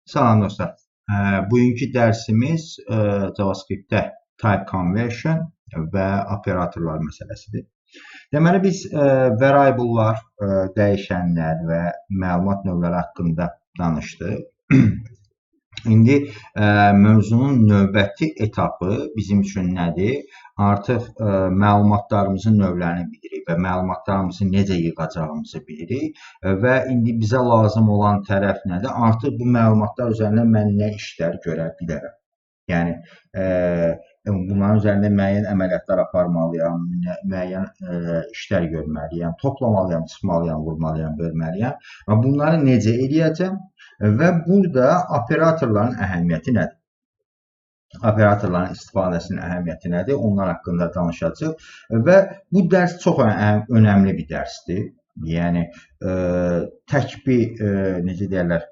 Salam dostlar. Bugünkü dərsimiz JavaScript-də type conversion və operatorlar məsələsidir. Deməli, biz variablelar, dəyişənlər və məlumat növləri haqqında danışdıq. İndi mövzunun növbəti etapı bizim üçün nədir? Artıq məlumatlarımızın növlərini bilirik və məlumatlarımızı necə yığacağımızı bilirik və indi bizə lazım olan tərəf nədir? Artıq bu məlumatlar üzərində mən nə işlər görə bilərəm? Yəni, bunların üzərində müəyyən əməliyyatlar aparmalıyam, müəyyən işlər görməliyəm, toplamalıyam, çıxmalıyam, vurmalıyam, bölməliyəm və bunları necə edəcəm və burada operatorların əhəmiyyəti nədir? Operatorların istifadəsinin əhəmiyyəti nədir? Onlar haqqında danışacağıq və bu dərs çox önəmli bir dərsdir. Yəni, tək bir, necə deyərlər,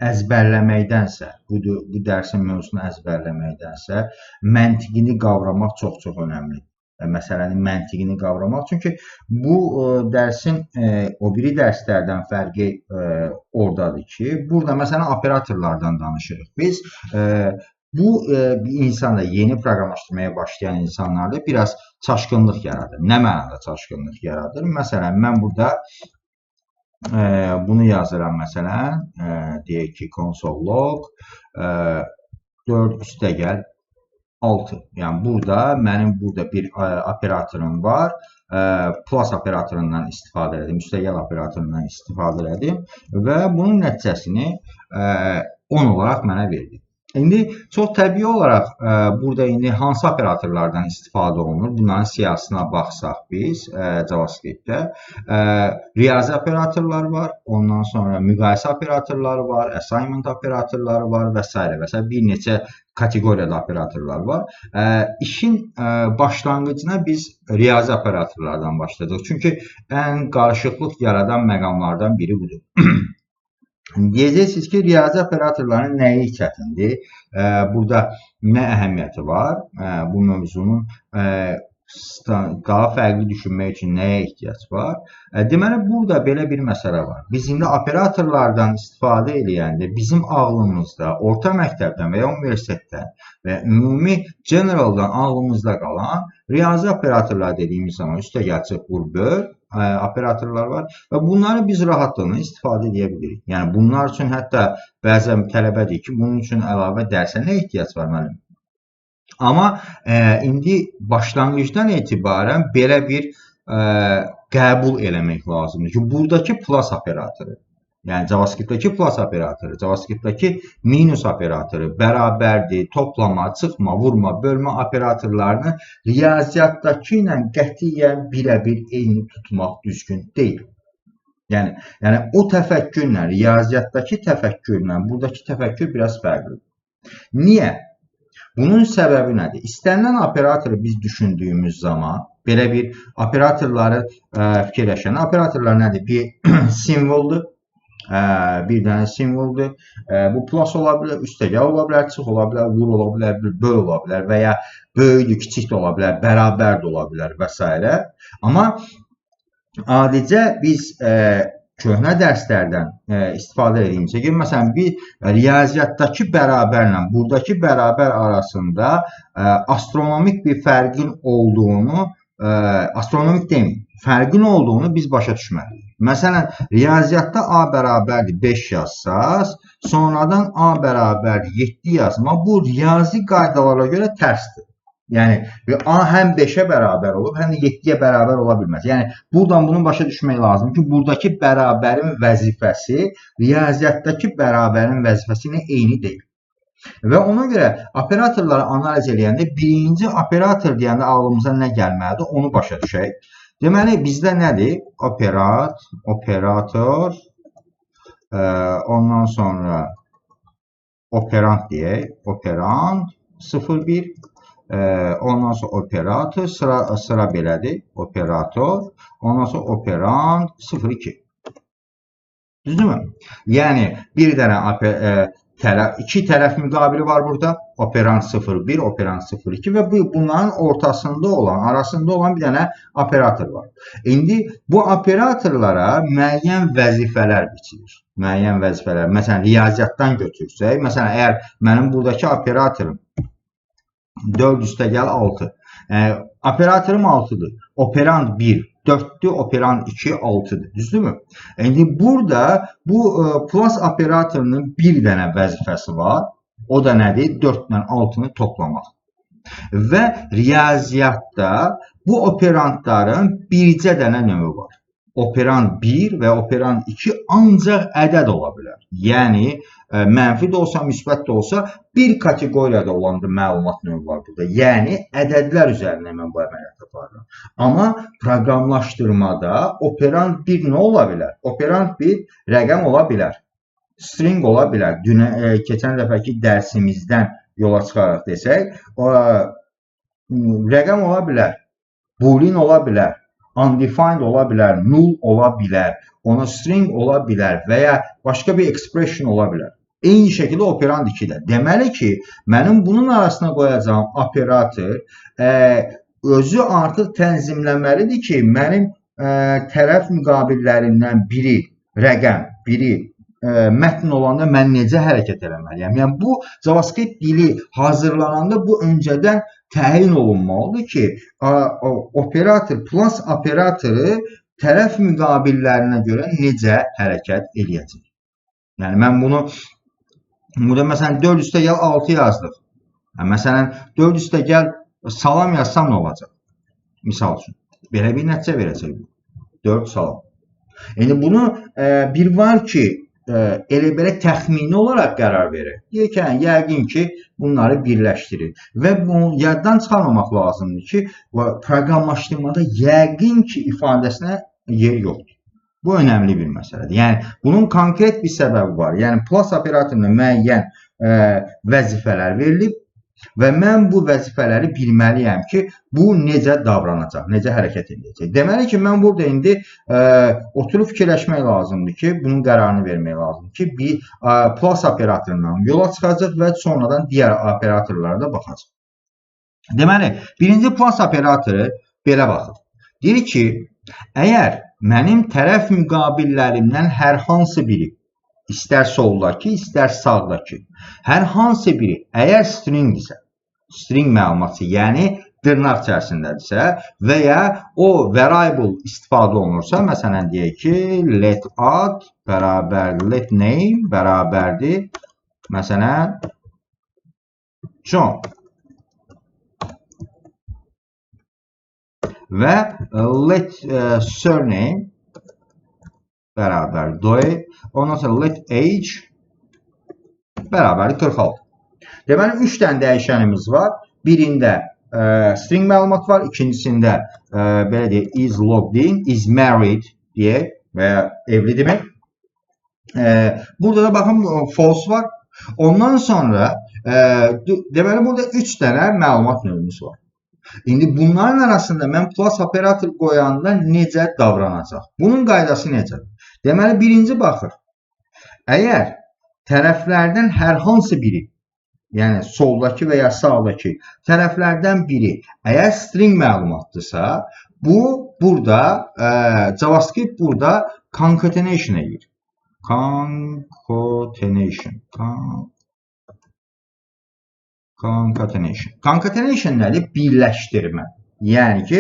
əzbərləməkdənsə, bu dərsin mövzusunu əzbərləməkdənsə, məntiqini qavramaq çox-çox önəmlidir. Məsələnin məntiqini qavramaq. Çünki bu dərsin o biri dərslərdən fərqi oradadır ki, burada məsələn operatorlardan danışırıq. Biz bu insanda yeni proqramlaşdırmaya başlayan insanlarda biraz çaşqınlıq yaradır. Nə mənada çaşqınlıq yaradır? Məsələn, mən burada bunu yazıram məsələn, deyək ki, console log 4 üstəgəl 6. Yəni, burada mənim burada bir operatorum var. Plus operatorundan istifadə edim, üstəgəl operatorundan istifadə edim və bunun nəticəsini 10 olaraq mənə verdi. İndi çox təbii olaraq burada indi hansı operatorlardan istifadə olunur? Bunların siyahısına baxsaq biz JavaScript-də riyazi operatorlar var, ondan sonra müqayisə operatorları var, assignment operatorları var və s. və s. Bir neçə kateqoriyada operatorlar var. İşin başlanğıcına biz riyazi operatorlardan başladıq. Çünki ən qarışıqlıq yaradan məqamlardan biri budur. Deyəcəksiniz ki, riyazi operatorların nəyi çətindir? Burada nə əhəmiyyəti var? Bu mövzunun daha fərqli düşünmək üçün nəyə ehtiyac var? Deməli, burada belə bir məsələ var. Biz indi operatorlardan istifadə edəndə bizim ağlımızda, orta məktəbdən və ya universitetdən və ümumi generaldan ağlımızda qalan riyazi operatorlar dediyimiz zaman üstəgəl çıx, vur, böl operatorlar var və bunları biz rahatlıqla istifadə edə bilirik. Yəni, bunlar üçün hətta bəzən tələbə deyir ki, bunun üçün əlavə dərsə nə ehtiyac var mənim? Amma indi başlanğıcdan etibarən belə bir qəbul eləmək lazımdır ki, buradakı plus operatoru, yəni JavaScript-dəki plus operatoru, JavaScript-dəki minus operatoru, bərabərdir, toplama, çıxma, vurma, bölmə operatorlarını riyaziyyatdakı ilə qətiyyən birə-bir eyni tutmaq düzgün deyil. Yəni o təfəkkürlə, riyaziyyatdakı təfəkkürlə, buradakı təfəkkür biraz fərqlidir. Niyə? Bunun səbəbi nədir? İstənilən operatoru biz düşündüyümüz zaman, belə bir operatorları fikirləşən, operatorlar nədir? Bir simvoldur. Bir dənə simvoldur. Bu plus ola bilər, üstəgəl ola bilər, çıx ola bilər, vur ola bilər, böl ola bilər və ya böyükdür, kiçik də ola bilər, bərabər də ola bilər və s. Amma adicə biz köhnə dərslərdən istifadə edilmişsə ki, məsələn, bir riyaziyyatdakı bərabərlə buradakı bərabər arasında astronomik bir fərqin olduğunu, astronomik deməyim, fərqin olduğunu biz başa düşməliyik. Məsələn, riyaziyyatda A bərabərdir 5 yazsaz, sonradan A bərabərdir 7 yazma, bu riyazi qaydalara görə tərsdir. Yəni, A həm 5-ə bərabər olub, həm də 7-yə bərabər ola bilməz. Yəni, buradan bunu başa düşmək lazım ki, buradakı bərabərin vəzifəsi riyaziyyatdakı bərabərin vəzifəsi ilə eyni deyil. Və ona görə operatorları analiz edəndə birinci operator deyəndə ağlımıza nə gəlməlidir, onu başa düşək. Deməli, bizdə nədir? Operator, ondan sonra operant deyək, operant 0-1, ondan sonra operator, sıra belədir, operator, ondan sonra operant 0-2. Düzdürmü? Yəni, bir dənə iki tərəf müqabili var burada. Operand 01, operand 02 və bunların ortasında olan, arasında olan bir dənə operator var. İndi bu operatorlara müəyyən vəzifələr biçilir. Müəyyən vəzifələr. Məsələn, riyaziyyatdan götürsək, məsələn, əgər mənim buradakı operatorum 4 + 6. Operatorum 6'dır. Operand 1 4'tür. Operand 2 6'dır. Düzdürmü? İndi burada bu plus operatorunun bir dənə vəzifəsi var. O da nədir? 4 ilə 6'nı toplamaq. Və riyaziyyatda bu operandların bircə dənə növü var. Operand 1 və operand 2 ancaq ədəd ola bilər. Yəni, mənfi də olsa, müsbət də olsa, bir kateqoriyada olan bir məlumat növü var burada. Yəni, ədədlər üzərində mən bu əməliyyat aparıram. Amma proqramlaşdırmada operand 1 nə ola bilər? Operand 1 rəqəm ola bilər, string ola bilər. Keçən dəfəki dərsimizdən yola çıxaraq desək, rəqəm ola bilər, boolean ola bilər, undefined ola bilər, null ola bilər, ona string ola bilər və ya başqa bir expression ola bilər. Eyni şəkildə operand 2-də. Deməli ki, mənim bunun arasına qoyacağım operator özü artıq tənzimləməlidir ki, mənim tərəf müqabillərindən biri rəqəm, biri mətn olanda mən necə hərəkət eləməliyəm? Yəni, bu JavaScript dili hazırlananda bu öncədən təyin olunmalıdır ki, operator plus operatoru tərəf müqabillərinə görə necə hərəkət eləyəcək. Yəni, mən bunu burada məsələn 4 + 6 yazdıq. Məsələn, 4 + salam yazsam nə olacaq? Misal üçün. Belə bir nəticə verəcək. 4 salam. Yəni, bunu bir var ki, elə belə təxmini olaraq qərar verir. Deyək ki, yəqin ki, bunları birləşdirir. Və bunu yaddan çıxarmamaq lazımdır ki, proqramlaşdırmada yəqin ki, ifadəsinə yer yoxdur. Bu önəmli bir məsələdir. Yəni, bunun konkret bir səbəbi var. Yəni, plus operatoruna müəyyən vəzifələr verilib və mən bu vəzifələri bilməliyəm ki, bu necə davranacaq, necə hərəkət edəcək. Deməli ki, mən burada indi oturub fikirləşmək lazımdır ki, bunun qərarını vermək lazımdır ki, bir plus operatorundan yola çıxacaq və sonradan digər operatorlara da baxacaq. Deməli, birinci plus operatoru belə baxır. Deyir ki, əgər mənim tərəf müqabillərimdən hər hansı biri, istər soldakı, istər sağdakı, hər hansı biri, əgər stringdirsə, string məlumatı, yəni dırnaq içərisindədirsə və ya o variable istifadə olunursa, məsələn, deyək ki, let ad bərabər let name bərabərdir, məsələn, John və let surname bərabər Doe, ondan sonra let age bərabər 46. Deməli, 3 dənə dəyişənimiz var. Birində string məlumat var, ikincisində belə deyək, is logged in, is married deyək və ya evlidirmi? Burada da baxın, false var. Ondan sonra, deməli, burada 3 dənə məlumat növümüz var. İndi bunların arasında mən plus operator qoyanda necə davranacaq? Bunun qaydası necədir? Deməli, birinci baxır. Əgər tərəflərdən hər hansı biri, yəni soldakı və ya sağdakı tərəflərdən biri əgər string məlumatdırsa, bu burada JavaScript burada concatenation edir. Concatenation nədir? Birləşdirmə. Yəni ki,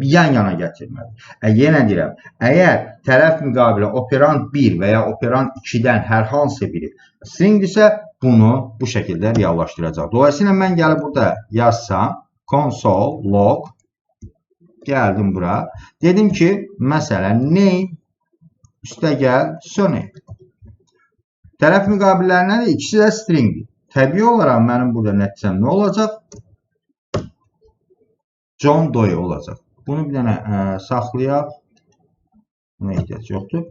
yan-yana gətirmədir. Yenə deyirəm, əgər tərəf müqabilə operand 1 və ya operand 2-dən hər hansı biri stringdirsə, bunu bu şəkildə reallaşdıracaq. Dolayısıyla mən gəlib burada yazsam, console log, gəldim bura. Dedim ki, məsələn, name üstəgəl surname. Tərəf müqabillərinə də ikisi də stringdir. Təbii olaraq mənim burada nəticəm nə olacaq? John Doe olacaq. Bunu bir dənə saxlayaq. Buna ehtiyac yoxdur.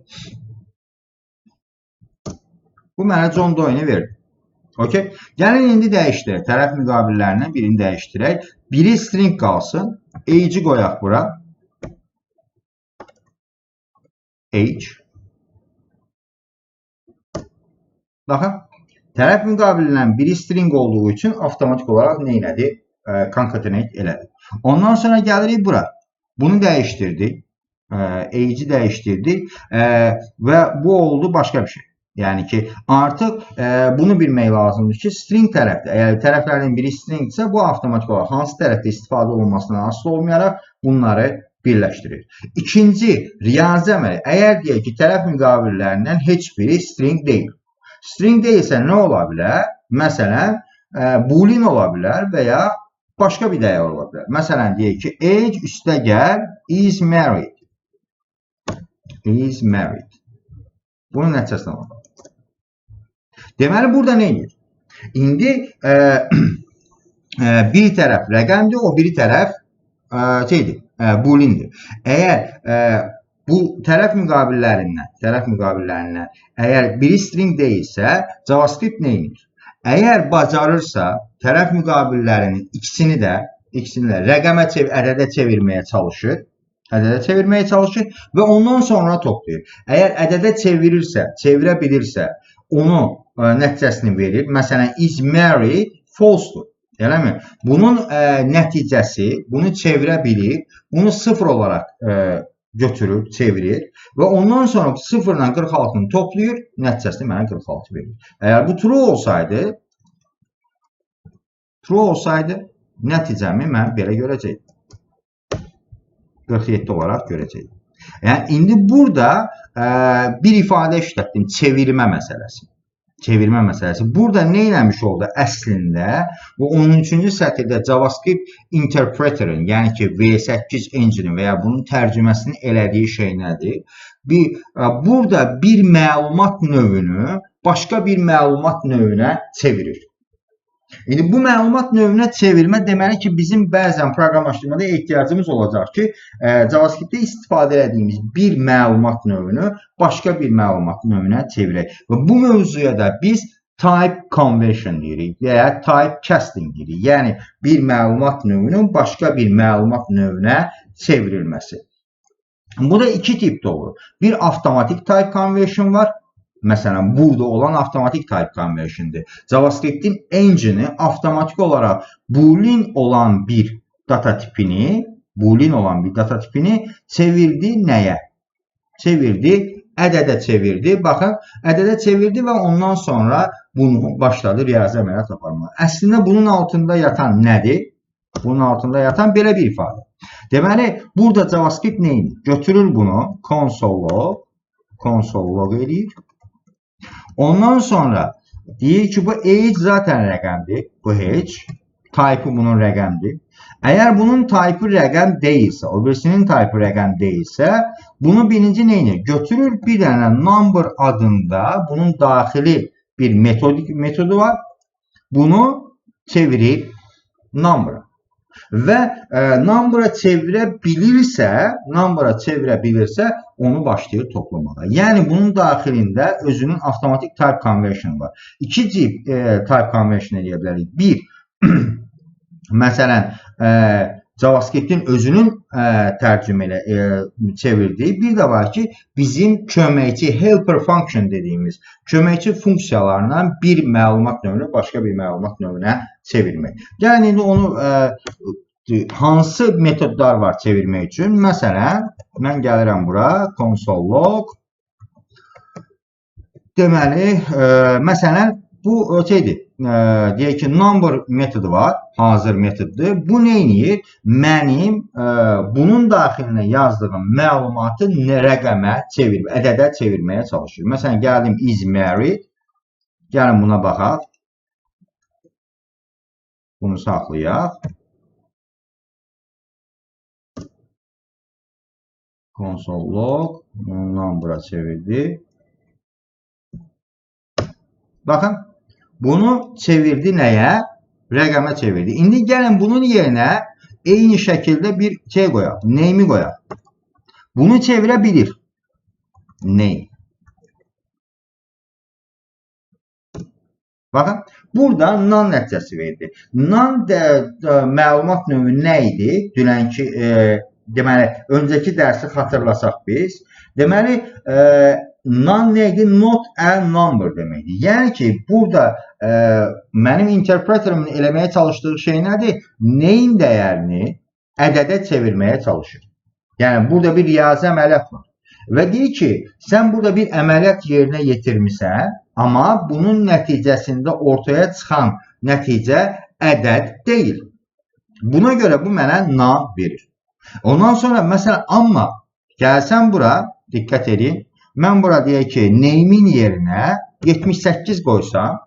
Bu mənə John Doe-ni verdi. Okay. Gəlin indi dəyişdirək. Tərəf müqabillərindən birini dəyişdirək. Biri string qalsın. Age'i qoyaq bura. Age. Baxın. Tərəf müqabilindən biri string olduğu üçün avtomatik olaraq nə elədi? Concatenate elədi. Ondan sonra gəlirik bura. Bunu dəyişdirdik. Age'i dəyişdirdik və bu oldu başqa bir şey. Yəni ki, artıq bunu bilmək lazımdır ki, string tərəfdə, əgər tərəflərin biri stringdirsə, bu avtomatik olaraq hansı tərəfdə istifadə olunmasından asılı olmayaraq bunları birləşdirir. İkinci, riyazi əməli. Əgər deyək ki, tərəf müqabillərindən heç biri string deyil. String deyilsə nə ola bilər? Məsələn, boolean ola bilər və ya başqa bir dəyər ola bilər. Məsələn, deyək ki, age üstə gəl is married. Is married. Bunun nəticəsində olur. Deməli, burada nə edir? İndi bir tərəf rəqəmdir, o biri tərəf booleandir. Əgər bu tərəf müqabillərindən əgər biri string deyilsə, JavaScript nə edir? Əgər bacarırsa, tərəf müqabillərinin ikisini də rəqəmə ədədə çevirməyə çalışır. Və ondan sonra toplayır. Əgər ədədə çevirə bilirsə, onu nəticəsini verir. Məsələn, is married false-dur. Eləmi? Bunun nəticəsi, bunu çevirə bilir, bunu 0 olaraq götürür, çevirir və ondan sonra 0 ilə 46-nı toplayır, nəticəsini mənə 46 verir. Əgər bu true olsaydı, nəticəmi mən belə görəcəkdim. 47 olaraq görəcəkdim. Yəni, indi burada bir ifadə işlətdim, çevirmə məsələsi. Burada nə eləmiş oldu? Əslində, bu 13-cü sətirdə JavaScript interpreter'ın, yəni ki, V8 engine və ya bunun tərcüməsini elədiyi şey nədir? Burada bir məlumat növünü başqa bir məlumat növünə çevirir. İndi bu məlumat növünə çevirmə deməli ki, bizim bəzən proqramlaşdırmada ehtiyacımız olacaq ki, JavaScriptdə istifadə etdiyimiz bir məlumat növünü başqa bir məlumat növünə çevirək. Və bu mövzuya da biz type conversion deyirik və ya type casting deyirik. Yəni, bir məlumat növünün başqa bir məlumat növünə çevrilməsi. Bu da iki tipdə olur. Bir avtomatik type conversion var. Məsələn, burada olan avtomatik type conversion'dir. JavaScript'in engine'i avtomatik olaraq boolean olan bir data tipini çevirdi nəyə? Ədədə çevirdi. Baxın, ədədə çevirdi və ondan sonra bunu başladı riyazi əməliyyat aparmağa. Əslində, bunun altında yatan nədir? Bunun altında yatan belə bir ifadə. Deməli, burada JavaScript nə edir? Götürür bunu, console log edir. Ondan sonra deyir ki, bu age zaten rəqəmdir. Bu age, type'ı bunun rəqəmdir. Əgər bunun type'ı rəqəm deyilsə, o birisinin type'ı rəqəm deyilsə, bunu birinci neyini? Götürür bir dənə number adında bunun daxili bir metodu var. Bunu çevirir number'a. Və number'a çevirə bilirsə, onu başlayır toplamağa. Yəni, bunun daxilində özünün avtomatik type conversion var. İki cip type conversion edə bilərik. Bir, məsələn, JavaScript'in özünün tərcümə ilə çevirdiyi. Bir də var ki, bizim köməkçi helper function dediyimiz köməkçi funksiyalarından bir məlumat növünü başqa bir məlumat növünə çevirmək. Yəni, indi onu hansı metodlar var çevirmək üçün? Məsələn, mən gəlirəm bura, console log. Deməli, məsələn, bu şeydir. Deyək ki, number metodu var, hazır metoddur. Bu nə edir? Mənim bunun daxilinə yazdığım məlumatı rəqəmə ədədə çevirməyə çalışır. Məsələn, gəldim is married. Gəlin buna baxaq. Bunu saxlayaq. Console log. Number'a çevirdi. Baxın. Bunu çevirdi nəyə? Rəqəmə çevirdi. İndi gəlin bunun yerinə eyni şəkildə bir şey qoyaq. Name'i qoyaq. Bunu çevirə bilir. Name. Baxın, burada non nəticəsi verdi. Non məlumat növü nə idi? Dünənki, deməli, öncəki dərsi xatırlasaq biz. Deməli, non neydi? Not a number deməkdir. Yəni ki, burada mənim interpreterim eləməyə çalışdığı şey nədir? Neyin dəyərini ədədə çevirməyə çalışır. Yəni, burada bir riyazi əməliyyat var. Və deyir ki, sən burada bir əməliyyat yerinə yetirmirsən, amma bunun nəticəsində ortaya çıxan nəticə ədəd deyil. Buna görə bu mənə nan verir. Ondan sonra, məsələn, amma gəlsən bura, diqqət edin, mən bura deyək ki, name'in yerinə 78 qoysam,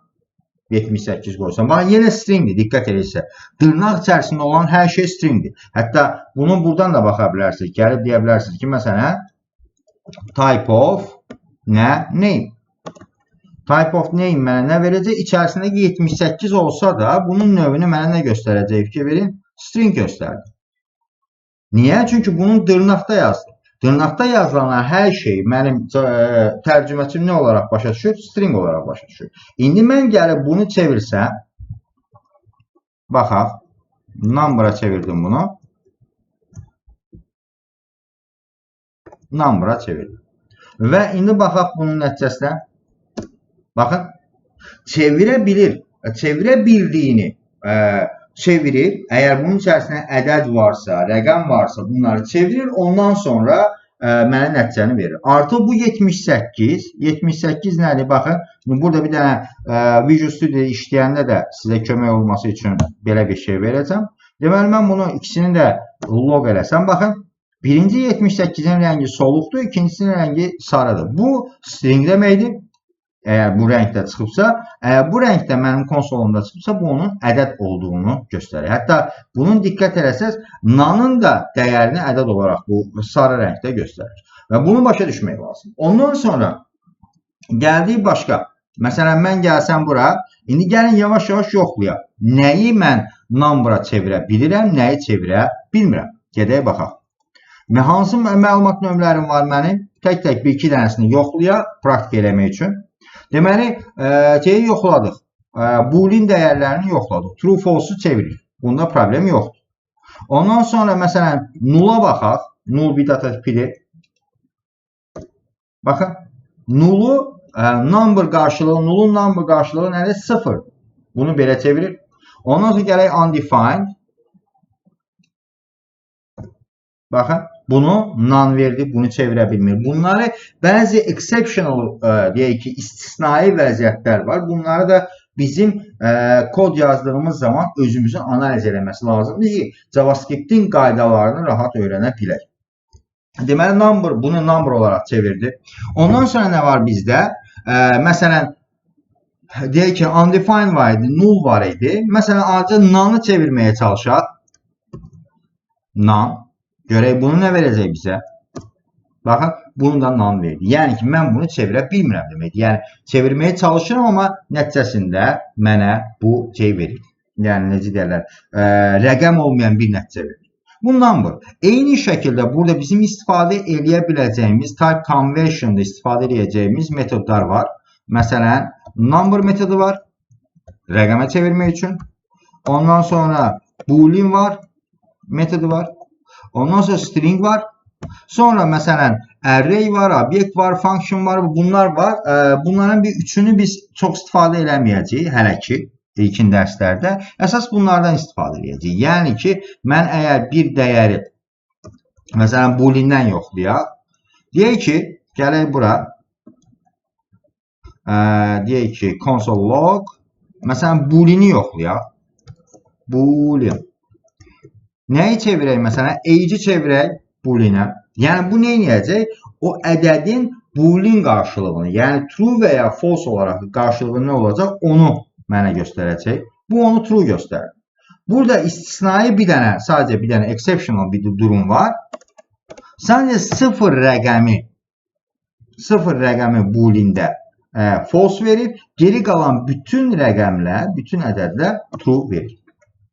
bax, yenə stringdir, diqqət edirsə. Dırnaq içərisində olan hər şey stringdir. Hətta bunu buradan da baxa bilərsiniz, gəlib deyə bilərsiniz ki, məsələn, type of name. Type of name mənə nə verəcək? İçərisindəki 78 olsa da, bunun növünü mənə nə göstərəcək? Fikir verin, string göstərdi. Niyə? Çünki bunun dırnaqda yazdı. Dırnaqda yazılan hər şey mənim tərcüməçim nə olaraq başa düşür? String olaraq başa düşür. İndi mən gəlib bunu çevirsəm, baxaq, number'a çevirdim bunu. Number'a çevirdim. Və indi baxaq bunun nəticəsinə. Baxın, çevirə bilir. Çevirə bildiyini çevirir. Əgər bunun içərisində ədəd varsa, rəqəm varsa bunları çevirir. Ondan sonra mənə nəticəni verir. Artıq bu 78. 78 nədir? Baxın, burada bir dənə Visual Studio işləyəndə də sizə kömək olması üçün belə bir şey verəcəm. Deməli, mən bunu ikisini də log eləsəm. Baxın, birinci 78-in rəngi soluqdur, ikincisinin rəngi sarıdır. Bu string deməkdir. Əgər bu rəngdə çıxıbsa, əgər bu rəngdə mənim konsolumda çıxıbsa, bu onun ədəd olduğunu göstərir. Hətta bunun diqqət eləsəz, nanın da dəyərini ədəd olaraq bu sarı rəngdə göstərir. Və bunu başa düşmək lazım. Ondan sonra gəldik başqa. Məsələn, mən gəlsəm bura, indi gəlin yavaş-yavaş yoxlayaq. Nəyi mən number'a çevirə bilirəm, nəyi çevirə bilmirəm. Gedək baxaq. Hansı məlumat növlərim var mənim? Tək-tək bir-iki dənəsini yoxlayaq, praktik eləmək üçün. Deməli, şeyi yoxladıq. Boolean dəyərlərini yoxladıq. True, false-u çevirir. Bunda problem yoxdur. Ondan sonra, məsələn, null'a baxaq. Null bir data tipidir. Baxın, null'u number qarşılığı, null'un number qarşılığı nədir? 0. Bunu belə çevirir. Ondan sonra gələk undefined. Baxın, bunu non verdi, bunu çevirə bilmir. Bunları bəzi exceptional, deyək ki, istisnai vəziyyətlər var. Bunları da bizim kod yazdığımız zaman özümüzün analiz eləməsi lazımdır ki, JavaScript-in qaydalarını rahat öyrənə bilək. Deməli, number, bunu number olaraq çevirdi. Ondan sonra nə var bizdə? Məsələn, deyək ki, undefined var idi, null var idi. Məsələn, ancaq non'ı çevirməyə çalışaq. Non. Görək, bunu nə verəcək bizə? Baxın, bunu da non verdi. Yəni ki, mən bunu çevirə bilmirəm deməkdir. Yəni, çevirməyə çalışıram, amma nəticəsində mənə bu şey verir. Yəni, necə deyərlər, rəqəm olmayan bir nəticə verir. Bu number. Eyni şəkildə burada bizim istifadə eləyə biləcəyimiz, type conversion'da istifadə edəcəyimiz metodlar var. Məsələn, number metodu var, rəqəmə çevirmək üçün. Ondan sonra boolean var, metodu var. Ondan sonra string var. Sonra məsələn array var, obyekt var, function var, bunlar var. Bunların bir üçünü biz çox istifadə eləməyəcəyik hələ ki ilkin dərslərdə. Əsas bunlardan istifadə edəcəyik. Yəni ki, mən əgər bir dəyəri məsələn boolean'dən yoxlayaq. Deyək ki, gələk bura. Deyək ki, console log. Məsələn boolean'i yoxlayaq. Boolean. Nəyi çevirək? Məsələn, age-i çevirək boolean'ə. Yəni, bu nə edəcək? O ədədin boolean qarşılığını, yəni true və ya false olaraq qarşılığı nə olacaq? Onu mənə göstərəcək. Bu, onu true göstərir. Burada istisnai bir dənə, sadəcə bir dənə exceptional bir durum var. Sadəcə sıfır rəqəmi boolean'də false verir. Geri qalan bütün rəqəmlər, bütün ədədlər true verir.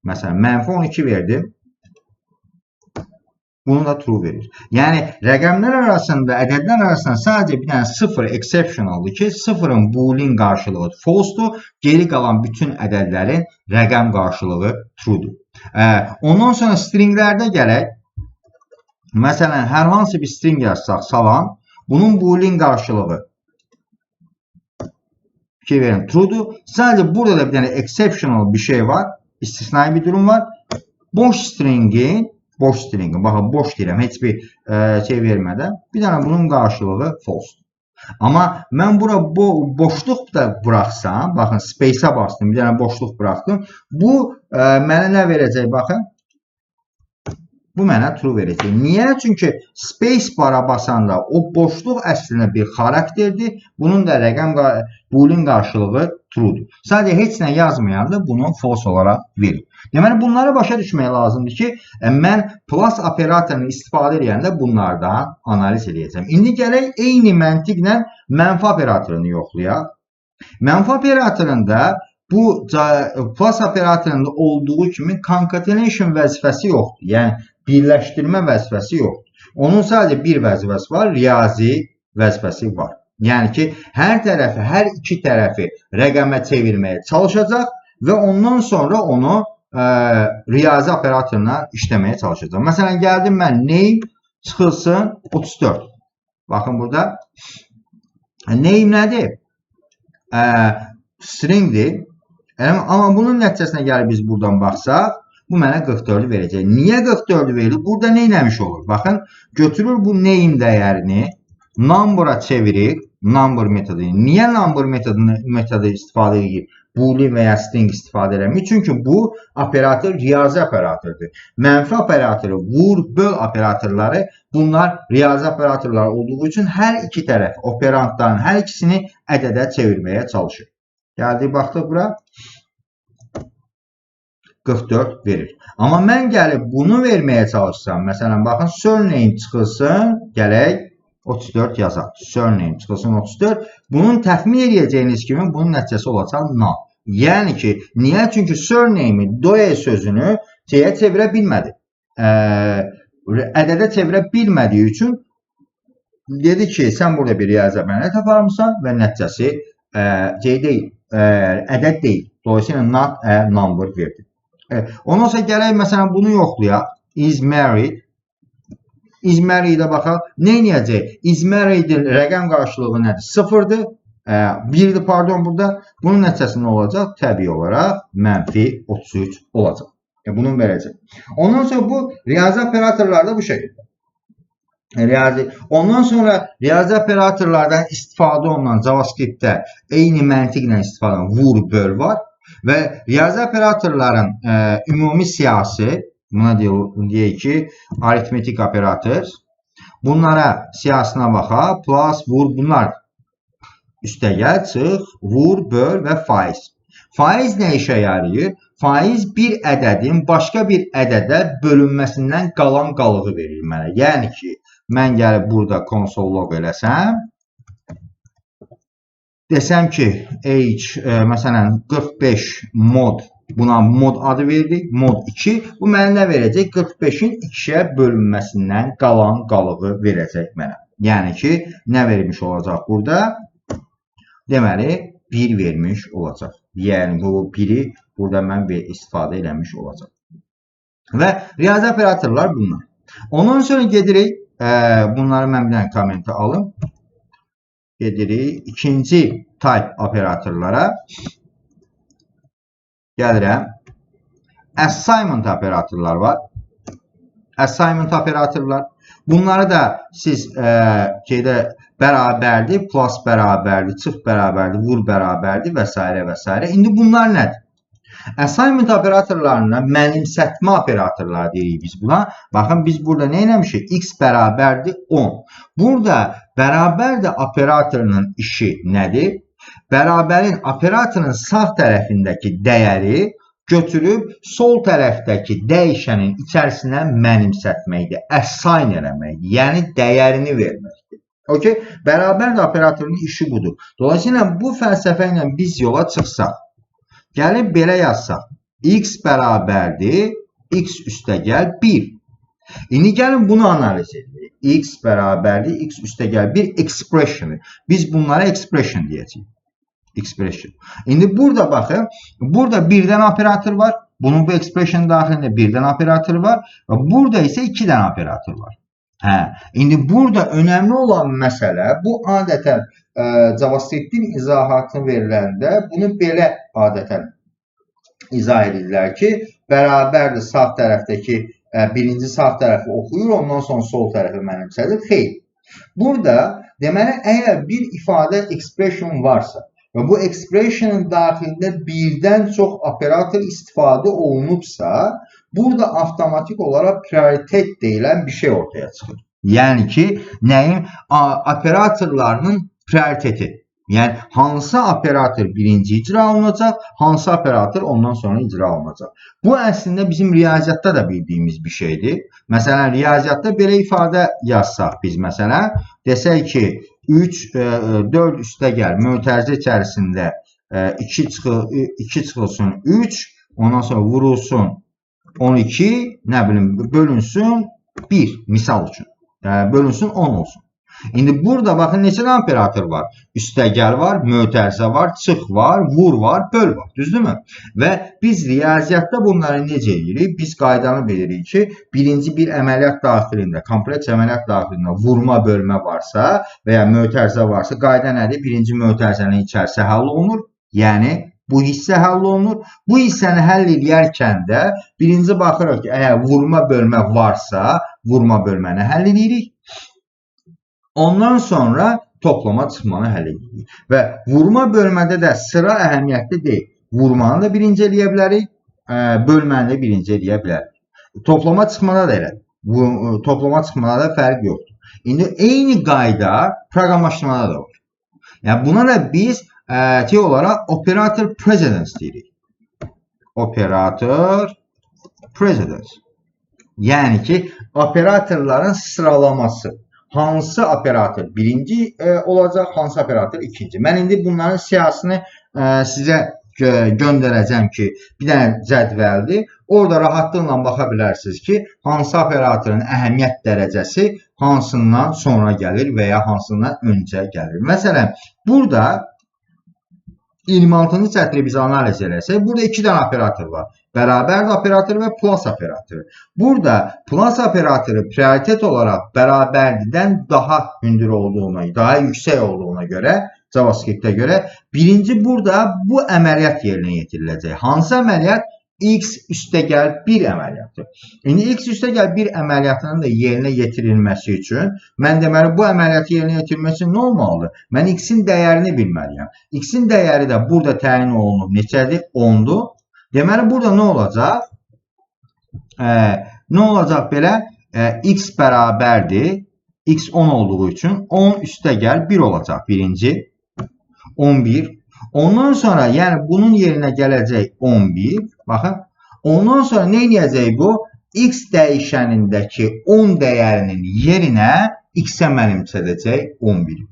Məsələn, mənfi 12 verdim. Bunu da true verir. Yəni, rəqəmlər arasında, ədədlər arasında sadəcə bir dənə sıfır exceptionaldır ki, sıfırın boolean qarşılığı false'dur, geri qalan bütün ədədlərin rəqəm qarşılığı true'dur. Ondan sonra stringlərdə gələk, məsələn, hər hansı bir string yazsaq salam, bunun boolean qarşılığı fikir verin, true'dur. Sadece burada da bir tane exceptional bir şey var. İstisnai bir durum var. Boş stringin, baxın boş deyirəm, heç bir şey vermədən, bir dənə bunun qarşılığı false. Amma mən bura boşluq da buraxsam, baxın space-a bastım, bir dənə boşluq buraxdım. Bu mənə nə verəcək, baxın. Bu mənə true verəcək. Niyə? Çünki space bara basanda o boşluq əslində bir xarakterdir. Bunun da rəqəm boolean qarşılığı true'dur. Sadəcə heç nə yazmayanda bunu false olaraq verir. Deməli, bunları başa düşmək lazımdır ki, mən plus operatorunu istifadə edəndə bunlardan analiz edəcəm. İndi gələk eyni məntiqlə mənfi operatorunu yoxlayaq. Mənfi operatorunda bu plus operatorunda olduğu kimi concatenation vəzifəsi yoxdur. Yəni, birləşdirmə vəzifəsi yoxdur. Onun sadəcə bir vəzifəsi var, riyazi vəzifəsi var. Yəni ki, hər iki tərəfi rəqəmə çevirməyə çalışacaq və ondan sonra onu riyazi operatoruna işləməyə çalışacaq. Məsələn, gəldim mən name çıxılsın 34. Baxın burada. Name nədir? Stringdir. Amma bunun nəticəsinə gəlib biz buradan baxsaq, bu mənə 44'ü verəcək. Niyə 44'ü verir? Burada nə eləmiş olur? Baxın, götürür bu name dəyərini number'a çevirir. Number metodu. Niyə number metodu istifadə edir? Boolean və ya string istifadə eləmir. Çünki bu operator riyazi operatordur. Mənfi operatoru, vur, böl operatorları bunlar riyazi operatorlar olduğu üçün hər iki tərəf operantların hər ikisini ədədə çevirməyə çalışır. Gəldik, baxdıq bura. 44 verir. Amma mən gəlib bunu verməyə çalışsam, məsələn, baxın, surname çıxılsın, gələk 34 yazaq. Surname çıxılsın 34. Bunun təxmin edəcəyiniz kimi bunun nəticəsi olacaq null. Yəni ki, niyə? Çünki surname'i doe sözünü şeyə çevirə bilmədi. Ədədə çevirə bilmədiyi üçün dedi ki, sən burada bir riyazi əməliyyat aparmışsan və nəticəsi ədəd deyil. Dolayısıyla not a number verdi. Ondan sonra gələk, məsələn, bunu yoxlayaq. Is married. Is married-ə baxaq. Nə edəcək? Is married-in rəqəm qarşılığı nədir? 0-dır. 1'dir, pardon, burada. Bunun nəticəsi nə olacaq? Təbii olaraq mənfi 33 olacaq. Bunu verəcək. Ondan sonra bu riyazi operatorlarda bu şəkildə. Ondan sonra riyazi operatorlardan istifadə olunan JavaScript-də eyni məntiqlə istifadə olunan vur, böl var. Və riyazi operatorların ümumi siyasi, buna deyək ki, aritmetik operator. Bunlara siyasına baxaq. Plus, vur, bunlar üstəgəl, çıx, vur, böl və faiz. Faiz nə işə yarayır? Faiz bir ədədin başqa bir ədədə bölünməsindən qalan qalığı verir mənə. Yəni ki, mən gəlib burada console log eləsəm, desəm ki, age, məsələn, 45 mod, buna mod adı verdik, mod 2. Bu mənə nə verəcək? 45'in 2'ye bölünməsindən qalan qalığı verəcək mənə. Yəni ki, nə vermiş olacaq burada? Deməli, 1 vermiş olacaq. Yəni, bu 1'i burada mən istifadə eləmiş olacaq. Və riyazi operatorlar bunlar. Ondan sonra gedirik, bunları mən bir dənə kommenti alım. Gedirik, ikinci type operatorlara. Gəlirəm. Assignment operatorlar var. Assignment operatorlar. Bunları da siz bərabərdir, plus bərabərdir, çıx bərabərdir, vur bərabərdir və s. və s. İndi bunlar nədir? Assignment operatorlarına mənimsətmə operatorları deyirik biz buna. Baxın, biz burada nə eləmişik? X bərabərdir 10. Burada bərabərdir operatorunun işi nədir? Bərabərin operatorun sağ tərəfindəki dəyəri götürüb sol tərəfdəki dəyişənin içərisinə mənimsətməkdir, assign eləməkdir, yəni dəyərini verməkdir. Okay? Bərabərdir operatorunun işi budur. Dolayısıyla bu fəlsəfə ilə biz yola çıxsaq, gəlib belə yazsaq, x bərabərdir, x üstəgəl 1. İndi gəlin bunu analiz edirik. X bərabərdir, x üstəgəl 1 expression. Biz bunlara expression deyəcəyik. Expression. İndi burada baxın, burada birdən operator var. Bunun bu expression daxilində birdən operator var. Və burada isə 2 dənə operator var. Hə, indi burada önəmli olan məsələ bu adətən JavaScript-in izahatını veriləndə bunu belə adətən izah edirlər ki, bərabərdir sağ tərəfdəki birinci sağ tərəfi oxuyur, ondan sonra sol tərəfi mənimsədir. Xeyr. Burada deməli əgər bir ifadə expression varsa və bu expressionın daxilində birdən çox operator istifadə olunubsa, burada avtomatik olaraq prioritet deyilən bir şey ortaya çıxır. Yəni ki, nəyin? Operatorlarının prioriteti. Yəni, hansı operator birinci icra olunacaq, hansı operator ondan sonra icra olunacaq. Bu, əslində bizim riyaziyyatda da bildiyimiz bir şeydir. Məsələn, riyaziyyatda belə ifadə yazsaq biz, məsələn, desək ki, 4 üstəgəl mötərizə içərisində 2 çıxılsın 3, ondan sonra vurulsun 12, nə bilim, bölünsün 1, misal üçün. Bölünsün 10 olsun. İndi burada baxın neçə operator var? Üstəgəl var, mötərizə var, çıx var, vur var, böl var. Düzdürmü? Və biz riyaziyyatda bunları necə edirik? Biz qaydanı bilirik ki, birinci bir əməliyyat daxilində, kompleks əməliyyat daxilində vurma, bölmə varsa və ya mötərizə varsa, qayda nədir? Birinci mötərizənin içərisi həll olunur. Yəni, bu hissə həll olunur. Bu hissəni həll edərkən də birinci baxırıq ki, əgər vurma, bölmə varsa, vurma, bölməni həll edirik. Ondan sonra toplama çıxmanı həll edirik. Və vurma bölmədə də sıra əhəmiyyətli deyil. Vurmanı da birinci eləyə bilərik, bölməni də birinci eləyə bilərik. Toplama çıxmada da elədir. Toplama çıxmada da fərq yoxdur. İndi eyni qayda proqramlaşdırmada da var. Yəni buna da biz olaraq operator precedence deyirik. Operator precedence. Yəni ki, operatorların sıralaması. Hansı operator birinci olacaq, hansı operator ikinci. Mən indi bunların siyasını sizə göndərəcəm ki, bir dənə cədvəldir. Orada rahatlıqla baxa bilərsiniz ki, hansı operatorun əhəmiyyət dərəcəsi hansından sonra gəlir və ya hansından öncə gəlir. Məsələn, burada 26-cı sətri biz analiz eləsək, burada 2 dənə operator var. Bərabərdir operatoru və plus operatoru. Burada plus operatoru prioritet olaraq bərabərdirdən daha hündür olduğuna, daha yüksək olduğuna görə, JavaScript-ə görə, birinci burada bu əməliyyat yerinə yetiriləcək. Hansı əməliyyat? X üstəgəl 1 əməliyyatı. İndi X üstəgəl 1 əməliyyatının da yerinə yetirilməsi üçün, mən deməli bu əməliyyatı yerinə yetirmək üçün nə olmalıdır? Mən X-in dəyərini bilməliyəm. X-in dəyəri də burada təyin olunub neçədir? 10-dur. Deməli, burada nə olacaq? Nə olacaq belə? X bərabərdir. X 10 olduğu üçün 10 üstəgəl 1 olacaq. Birinci. 11. Ondan sonra, yəni bunun yerinə gələcək 11. Baxın. Ondan sonra nə edəcək bu? X dəyişənindəki 10 dəyərinin yerinə X-ə mənimsədəcək 11.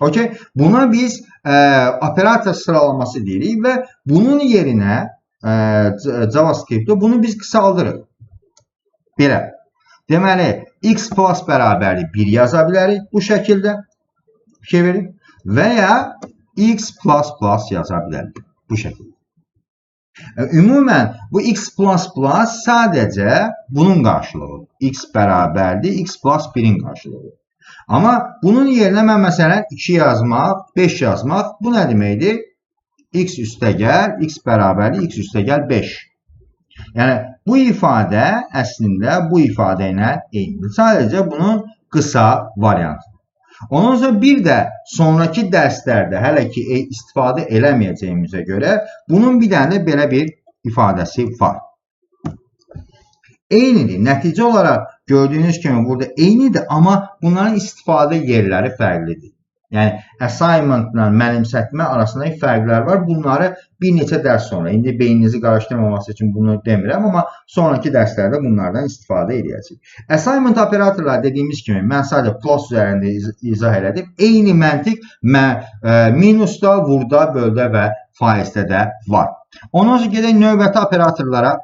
Okay? Buna biz operator sıralaması deyirik və bunun yerinə JavaScript-də bunu biz qısaldırıq. Belə. Deməli, x plus bərabərdir 1 yaza bilərik bu şəkildə. Fikir verin. Və ya x plus plus yaza bilərik bu şəkildə. Ümumən, bu x plus plus sadəcə bunun qarşılığıdır. X bərabərdir, x plus 1-in qarşılığıdır. Amma bunun yerinə mən məsələn 2 yazmaq, 5 yazmaq, bu nə deməkdir? X üstəgəl, x bərabərdir, x üstəgəl 5. Yəni, bu ifadə əslində bu ifadə ilə eynidir. Sadəcə bunun qısa variantıdır. Ondan sonra bir də sonraki dərslərdə hələ ki istifadə eləməyəcəyimizə görə bunun bir dənə belə bir ifadəsi var. Eynidir. Nəticə olaraq gördüyünüz kimi burada eynidir, amma bunların istifadə yerləri fərqlidir. Yəni, assignment-la mənimsətmə arasındakı fərqlər var. Bunları bir neçə dərs sonra, indi beyninizi qarışdırmaması üçün bunu demirəm, amma sonraki dərslərdə bunlardan istifadə edəcəyik. Assignment operatorlar dediyimiz kimi, mən sadəcə plus üzərində izah elədim. Eyni məntiq minusda, vurda, böldə və faizdə də var. Ondan sonra gedək növbəti operatorlara.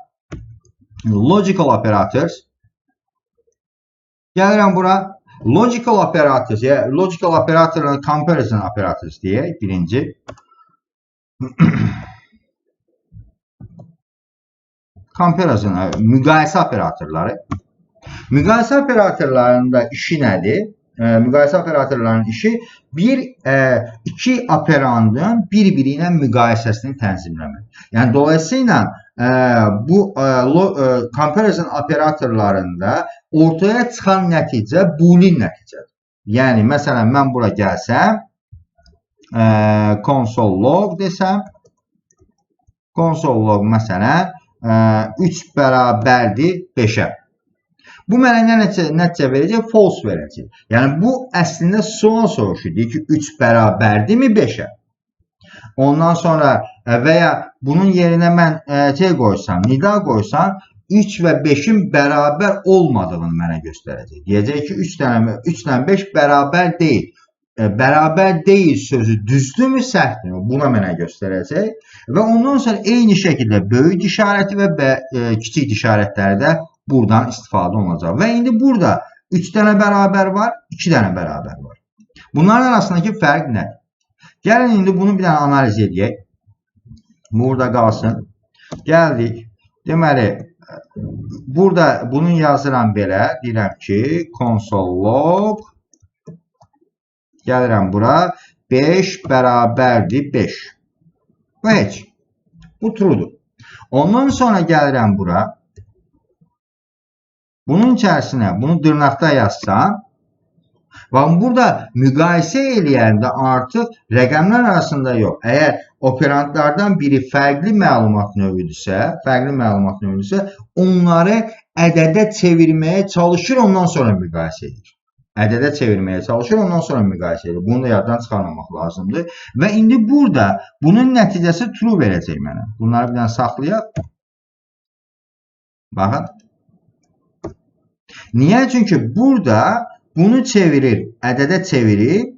Logical operators. Gəlirəm bura. Logical operators, ya logical operatorlar comparison operators deyək, birinci. Comparison, müqayisə operatorları. Müqayisə operatorlarında işi nədir? Müqayisə operatorlarının işi iki operandın bir-biri ilə müqayisəsini tənzimləmək. Yəni dolayısıyla bu comparison operatorlarında ortaya çıxan nəticə boolean nəticədir. Yəni məsələn mən bura gəlsəm, console log desəm, console log məsələn 3 bərabərdir 5-ə. Bu mənə nəticə verəcək? False verəcək. Yəni, bu əslində sual soruşur. Deyir ki, 3 bərabərdirmi 5-ə? Ondan sonra və ya bunun yerinə mən qoysam, nida qoysam, 3 və 5-in bərabər olmadığını mənə göstərəcək. Deyəcək ki, 3 ilə 5 bərabər deyil. Bərabər deyil sözü düzdürmü, səhvdirmi? Buna mənə göstərəcək. Və ondan sonra eyni şəkildə böyük işarəti və kiçik işarətləri də buradan istifadə olunacaq. Və indi burada 3 dənə bərabər var, 2 dənə bərabər var. Bunların arasındakı fərq nədir? Gəlin indi bunu bir dənə analiz edək. Burada qalsın. Gəldik. Deməli, burada bunu yazıram belə. Deyirəm ki, console log. Gəlirəm bura. 5 bərabərdir 5. Bu heç. Bu true'dur. Ondan sonra gəlirəm bura. Bunun içərisinə bunu dırnaqda yazsam, burada müqayisə eləyəndə artıq rəqəmlər arasında yox. Əgər operantlardan biri fərqli məlumat növüdürsə, onları ədədə çevirməyə çalışır, ondan sonra müqayisə edir. Ədədə çevirməyə çalışır, ondan sonra müqayisə edir. Bunu da yaddan çıxarmamaq lazımdır. Və indi burada bunun nəticəsi true verəcək mənə. Bunları bir dənə saxlayaq. Baxın. Niyə? Çünki burada bunu çevirir, ədədə çevirir,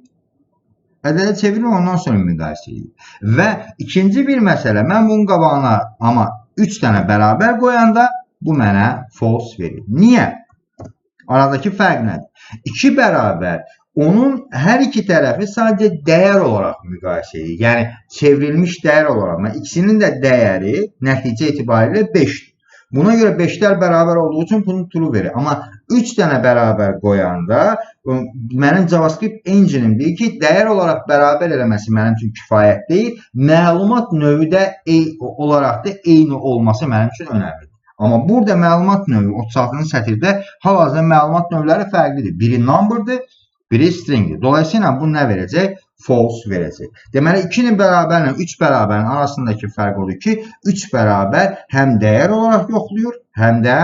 ondan sonra müqayisə edir. Və ikinci bir məsələ, mən bunun qabağına amma 3 dənə bərabər qoyanda bu mənə false verir. Niyə? Aradakı fərq nədir? 2 bərabər, onun hər iki tərəfi sadəcə dəyər olaraq müqayisə edir. Yəni, çevrilmiş dəyər olaraq. İkisinin də dəyəri nəticə etibarilə 5-dir. Buna görə 5'lər bərabər olduğu üçün bunu true verir. Amma 3 dənə bərabər qoyanda mənim JavaScript engine'im deyir ki, dəyər olaraq bərabər eləməsi mənim üçün kifayət deyil. Məlumat növü də olaraq da eyni olması mənim üçün önəmlidir. Amma burada məlumat növü 36-cı sətirdə hal-hazırda məlumat növləri fərqlidir. Biri number'dır, biri string'dir. Dolayısıyla bu nə verəcək? False verəcək. Deməli, 2'nin bərabərlə 3 bərabərin arasındakı fərq odur ki, 3 bərabər həm dəyər olaraq yoxluyur, həm də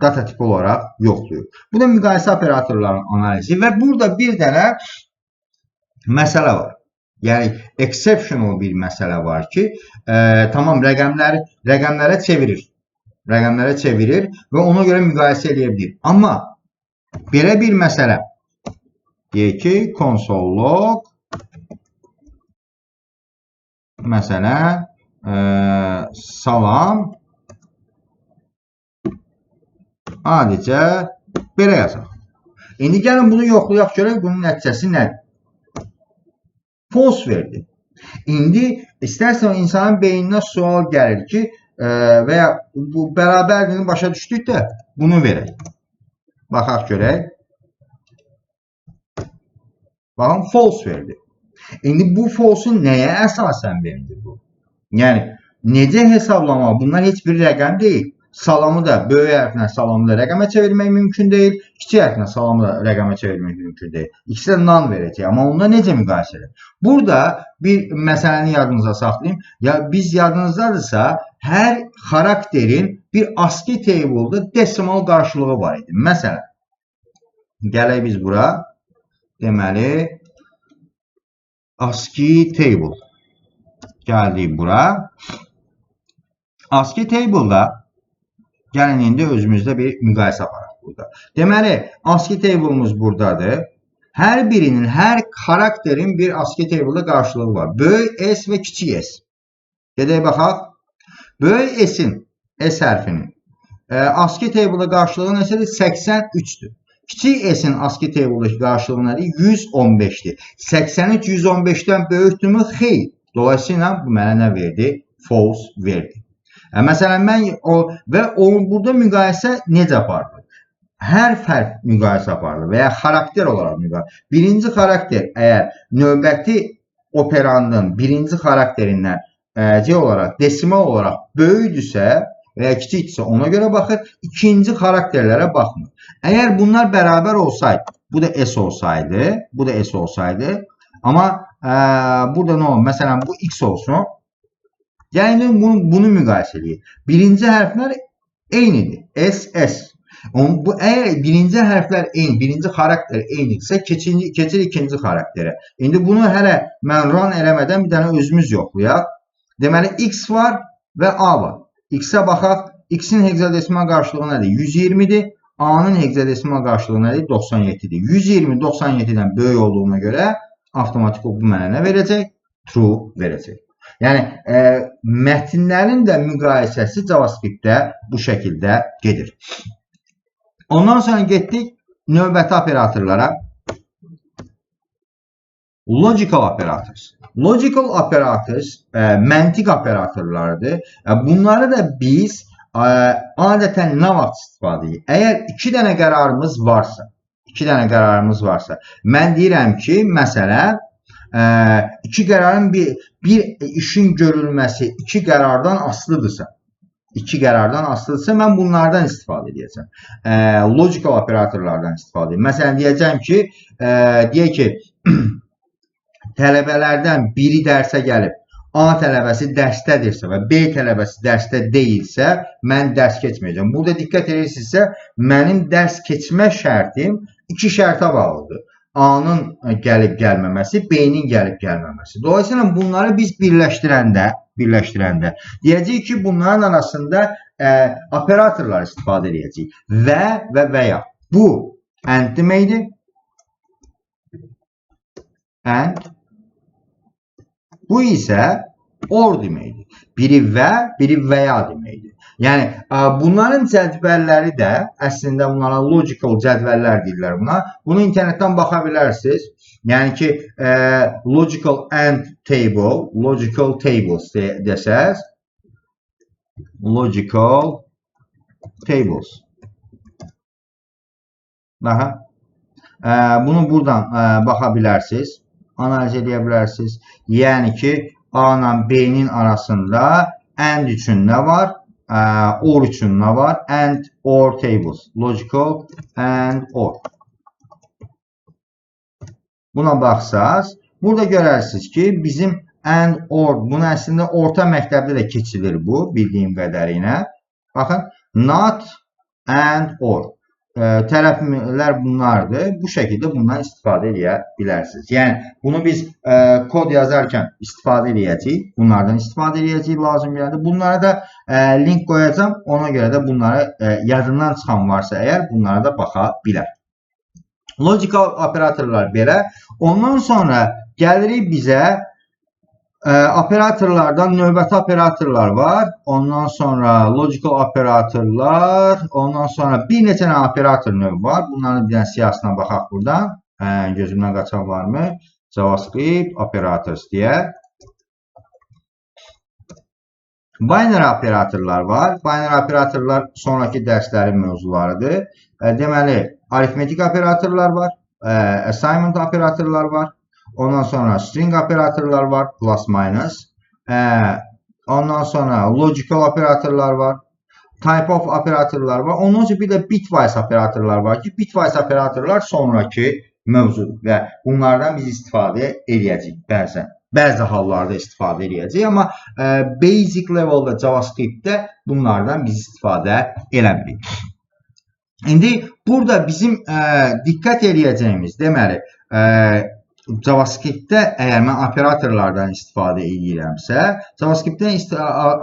data tipi olaraq yoxluyur. Bu da müqayisə operatorlarının analizi və burada bir dənə məsələ var. Yəni, exceptional bir məsələ var ki, tamam, rəqəmlərə çevirir. Rəqəmlərə çevirir və ona görə müqayisə edə bilir. Amma belə bir məsələ deyək ki, console log məsələn, salam, adicə belə yazaq. İndi gəlin bunu yoxlayaq görək, bunun nəticəsi nədir? False verdi. İndi istərsən insanın beyninə sual gəlir ki, və ya bu bərabərliğini başa düşdük də bunu verək. Baxaq görək. Baxın, false verdi. İndi bu false-u nəyə əsasən verir bu? Yəni, necə hesablama? Bunlar heç bir rəqəm deyil. Salamı da, böyük hərflə salamı da rəqəmə çevirmək mümkün deyil. Kiçik hərflə salamı da rəqəmə çevirmək mümkün deyil. İkisi də non verəcək. Amma onda necə müqayisə edir? Burada bir məsələni yadınıza saxlayayım. Biz yadınızdadırsa, hər xarakterin bir ASCII table-da decimal qarşılığı var idi. Məsələn, gələk biz bura. Deməli, ASCII table. Gəldik bura. ASCII table'da gəlin indi özümüzdə bir müqayisə aparaq burada. Deməli, ASCII table'ımız buradadır. Hər birinin, hər xarakterin bir ASCII table'da qarşılığı var. Böyük S və kiçik S. Gedək baxaq. Böyük S-in, S hərfinin ASCII table'da qarşılığı nəsədir? 83'dür. Kiçik S-in ASCII table'dakı qarşılığı nədir? 115'dir. 83 115'dən böyükdürmü? Xeyr. Dolayısıyla bu mənə nə verdi? False verdi. Məsələn, mən burada müqayisə necə aparılır? hərf müqayisə aparılır və ya xarakter olaraq müqayisə. Birinci xarakter əgər növbəti operandın birinci xarakterindən olaraq, desimal olaraq böyükdürsə və ya kiçikdirsə ona görə baxır, ikinci xarakterlərə baxmır. Əgər bunlar bərabər olsaydı, bu da S olsaydı, bu da S olsaydı, amma burada nə olur? Məsələn, bu X olsun. Yəni, bunu müqayisə edir. Birinci hərflər eynidir. S, S. Bu, əgər birinci hərflər eyni, birinci xarakter eynidirsə, keçir ikinci xarakterə. İndi bunu hələ mən run eləmədən bir dənə özümüz yoxlayaq. Deməli, X var və A var. X-ə baxaq. X-in hexadesimal qarşılığı nədir? 120-dir. A-nın hexadesimal qarşılığı nədir? 97-dir. 120 97-dən böyük olduğuna görə avtomatik bu mənə nə verəcək? True verəcək. Yəni, mətinlərin də müqayisəsi JavaScript-də bu şəkildə gedir. Ondan sonra getdik növbəti operatorlara. Logical operators. Logical operators məntiq operatorlardır. Bunları da biz adətən nə vaxt istifadə edirik? Əgər iki dənə qərarımız varsa, mən deyirəm ki, məsələn, iki qərarın bir işin görülməsi iki qərardan asılıdırsa, mən bunlardan istifadə edəcəm. Logical operatorlardan istifadə edəcəm. Məsələn, deyəcəm ki, deyək ki, tələbələrdən biri dərsə gəlib, A tələbəsi dərsdədirsə və B tələbəsi dərsdə deyilsə, mən dərs keçməyəcəm. Burada diqqət edirsinizsə, mənim dərs keçmə şərtim iki şərtə bağlıdır. A-nın gəlib gəlməməsi, B-nin gəlib gəlməməsi. Dolayısıyla bunları biz birləşdirəndə deyəcəyik ki, bunların arasında operatorlar istifadə edəcəyik. Və ya. Bu and deməkdir. And. Bu isə or deməkdir. Biri və, biri və ya deməkdir. Yəni, bunların cədvəlləri də, əslində bunlara logical cədvəllər deyirlər buna. Bunu internetdən baxa bilərsiniz. Yəni ki, logical and table, logical tables desəz, logical tables. Bunu buradan baxa bilərsiniz. Analiz edə bilərsiniz. Yəni ki, A ilə B-nin arasında and üçün nə var? Or üçün nə var? And, or tables. Logical and or. Buna baxsaq, burada görərsiniz ki, bizim and, or, bunu əslində orta məktəbdə də keçilir bu, bildiyim qədərinə. Baxın, not and or. Tərəflər bunlardır. Bu şəkildə bundan istifadə edə bilərsiniz. Yəni, bunu biz kod yazarkən istifadə edəcəyik. Bunlardan istifadə edəcəyik lazım gəldi. Bunlara da link qoyacağım. Ona görə də bunları yadından çıxan varsa əgər bunlara da baxa bilər. Logical operatorlar belə. Ondan sonra gəlirik bizə operatorlardan növbəti operatorlar var. Ondan sonra logical operatorlar. Ondan sonra bir neçə operator növü var. Bunların bir dənə siyahısına baxaq buradan. Gözümdən qaçan varmı? JavaScript operators deyə. Binary operatorlar var. Binary operatorlar sonraki dərslərin mövzularıdır. Deməli, arifmetik operatorlar var. Assignment operatorlar var. Ondan sonra string operatorlar var, plus minus. Ondan sonra logical operatorlar var. Type of operatorlar var. Ondan sonra bir də bitwise operatorlar var ki, bitwise operatorlar sonraki mövzudur və bunlardan biz istifadə edəcəyik bəzən. Bəzi hallarda istifadə edəcəyik, amma basic level'da JavaScript'də bunlardan biz istifadə eləmirik. İndi burada bizim diqqət edəcəyimiz, deməli, JavaScript'də əgər mən operatorlardan istifadə edirəmsə, JavaScript'dən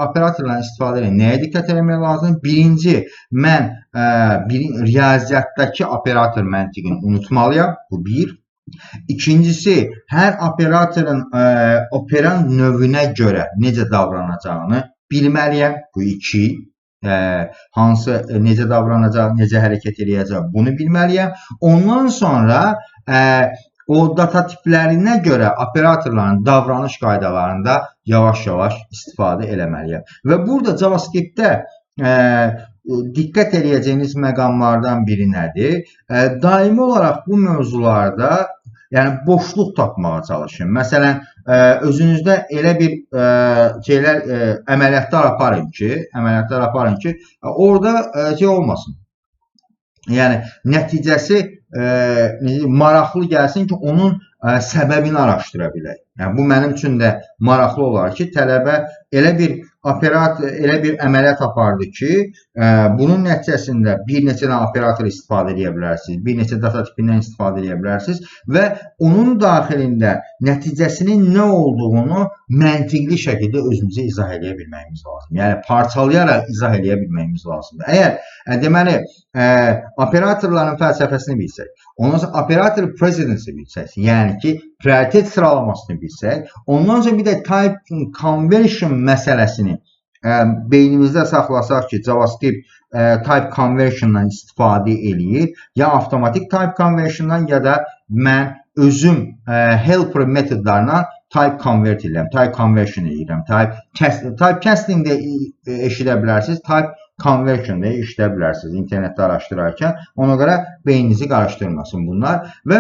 operatorlardan istifadə edirəm. Nəyə diqqət etmək lazım? Birinci, mən riyaziyyatdakı operator məntiqini unutmalıyam. Bu bir. İkincisi, hər operatorun operand növünə görə necə davranacağını bilməliyəm. Bu iki. Hansı necə davranacaq, necə hərəkət edəcək, bunu bilməliyəm. Ondan sonra o data tiplərinə görə operatorların davranış qaydalarında yavaş-yavaş istifadə eləməliyəm. Və burada JavaScript'də diqqət edəcəyiniz məqamlardan biri nədir? Daimi olaraq bu mövzularda yəni boşluq tapmağa çalışın. Məsələn, özünüzdə elə bir əməliyyatlar aparın ki, orada olmasın. Yəni nəticəsi maraqlı gəlsin ki, onun səbəbini araşdıra bilək. Yəni bu mənim üçün də maraqlı olar ki, tələbə elə bir əməliyyat apardı ki, bunun nəticəsində bir neçə operator istifadə edə bilərsiniz, bir neçə data tipindən istifadə edə bilərsiniz və onun daxilində nəticəsinin nə olduğunu məntiqli şəkildə özümüzə izah edə bilməyimiz lazımdır. Yəni parçalayaraq izah edə bilməyimiz lazımdır. Əgər deməli operatorların fəlsəfəsini bilsək, ondan sonra operator precedence'i bilsək, yəni ki, prioritet sıralamasını bilsək, ondan sonra bir də type conversion məsələsini beynimizdə saxlasaq ki, JavaScript type conversion'dan istifadə eləyir, ya avtomatik type conversion'dan ya da mən özüm helper metodlarla type convert edirəm, type conversion edirəm, type casting də eşidə bilərsiniz, type conversion də eşidə bilərsiniz internetdə araşdırarkən. Ona görə beyninizi qarışdırmasın bunlar və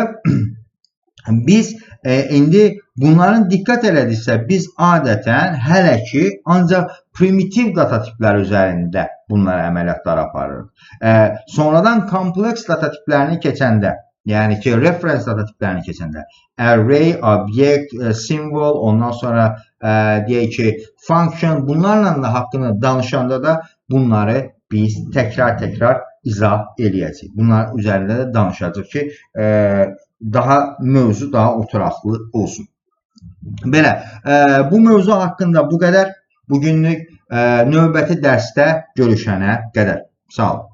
biz indi bunların diqqət elədiksə, biz adətən hələ ki ancaq primitiv data tipləri üzərində bunlar əməliyyatlar aparırıq. Sonradan kompleks data tiplərini keçəndə, yəni ki, reference data tiplərini keçəndə, array, object, symbol, ondan sonra deyək ki, function, bunlarla da haqqında danışanda da bunları biz təkrar izah eləyəcəyik. Bunlar üzərində də danışacaq ki, mövzu daha oturaqlı olsun. Belə, bu mövzu haqqında bu qədər. Bugünlük növbəti dərsdə görüşənə qədər. Sağ olun.